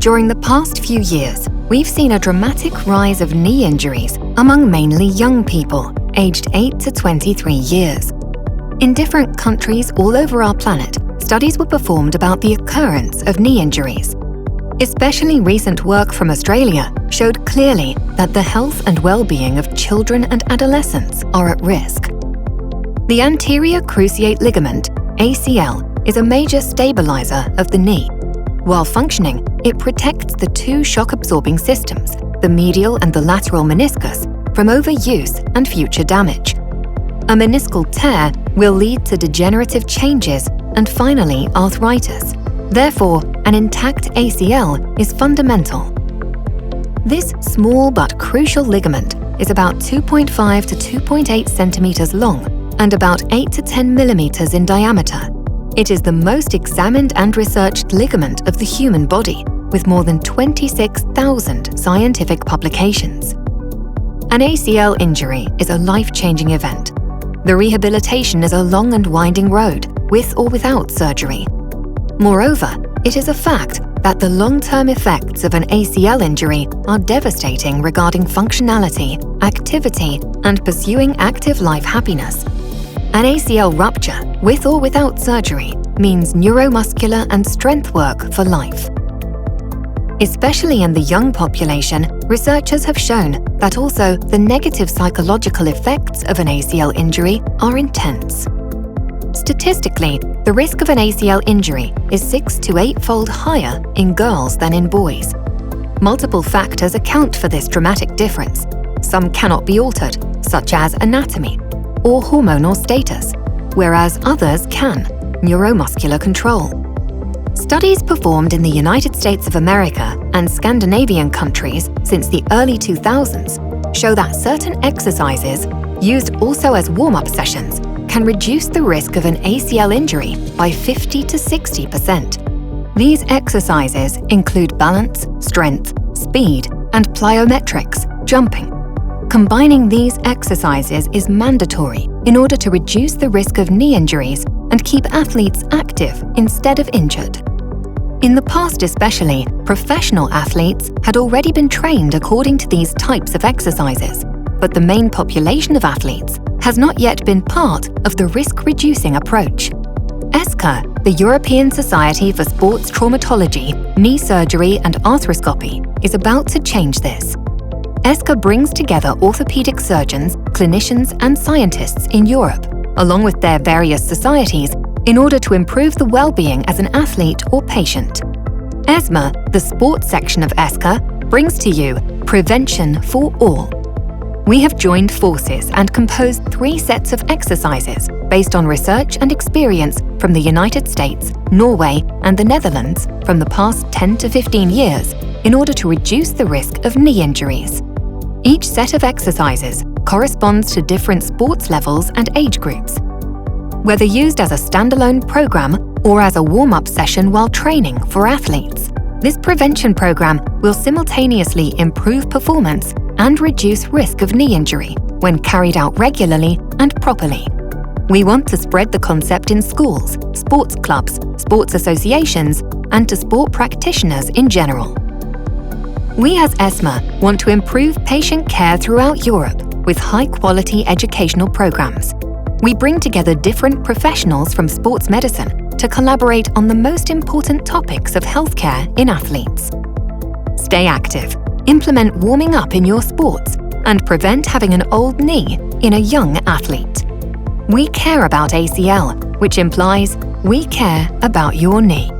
During the past few years, we've seen a dramatic rise of knee injuries among mainly young people, aged 8 to 23 years. In different countries all over our planet, studies were performed about the occurrence of knee injuries. Especially recent work from Australia showed clearly that the health and well-being of children and adolescents are at risk. The anterior cruciate ligament, ACL, is a major stabilizer of the knee. While functioning, it protects the two shock-absorbing systems, the medial and the lateral meniscus, from overuse and future damage. A meniscal tear will lead to degenerative changes and finally arthritis. Therefore, an intact ACL is fundamental. This small but crucial ligament is about 2.5 to 2.8 centimeters long and about 8 to 10 millimeters in diameter. It is the most examined and researched ligament of the human body, with more than 26,000 scientific publications. An ACL injury is a life-changing event. The rehabilitation is a long and winding road, with or without surgery. Moreover, it is a fact that the long-term effects of an ACL injury are devastating regarding functionality, activity, and pursuing active life happiness. An ACL rupture, with or without surgery, means neuromuscular and strength work for life. Especially in the young population, researchers have shown that also the negative psychological effects of an ACL injury are intense. Statistically, the risk of an ACL injury is 6 to 8-fold higher in girls than in boys. Multiple factors account for this dramatic difference. Some cannot be altered, such as anatomy or hormonal status, whereas others can, neuromuscular control. Studies performed in the United States of America and Scandinavian countries since the early 2000s show that certain exercises, used also as warm-up sessions, can reduce the risk of an ACL injury by 50 to 60%. These exercises include balance, strength, speed, and plyometrics, jumping. Combining these exercises is mandatory in order to reduce the risk of knee injuries and keep athletes active instead of injured. In the past especially, professional athletes had already been trained according to these types of exercises, but the main population of athletes has not yet been part of the risk-reducing approach. ESSKA, the European Society for Sports Traumatology, Knee Surgery and Arthroscopy, is about to change this. ESSKA brings together orthopedic surgeons, clinicians and scientists in Europe, along with their various societies, in order to improve the well-being as an athlete or patient. ESMA, the sports section of ESSKA, brings to you Prevention for All. We have joined forces and composed 3 sets of exercises based on research and experience from the United States, Norway, and the Netherlands from the past 10 to 15 years in order to reduce the risk of knee injuries. Each set of exercises corresponds to different sports levels and age groups. Whether used as a standalone program or as a warm-up session while training for athletes, this prevention program will simultaneously improve performance and reduce risk of knee injury when carried out regularly and properly. We want to spread the concept in schools, sports clubs, sports associations, and to sport practitioners in general. We as ESMA want to improve patient care throughout Europe with high-quality educational programs. We bring together different professionals from sports medicine to collaborate on the most important topics of healthcare in athletes. Stay active, implement warming up in your sports, and prevent having an old knee in a young athlete. We care about ACL, which implies we care about your knee.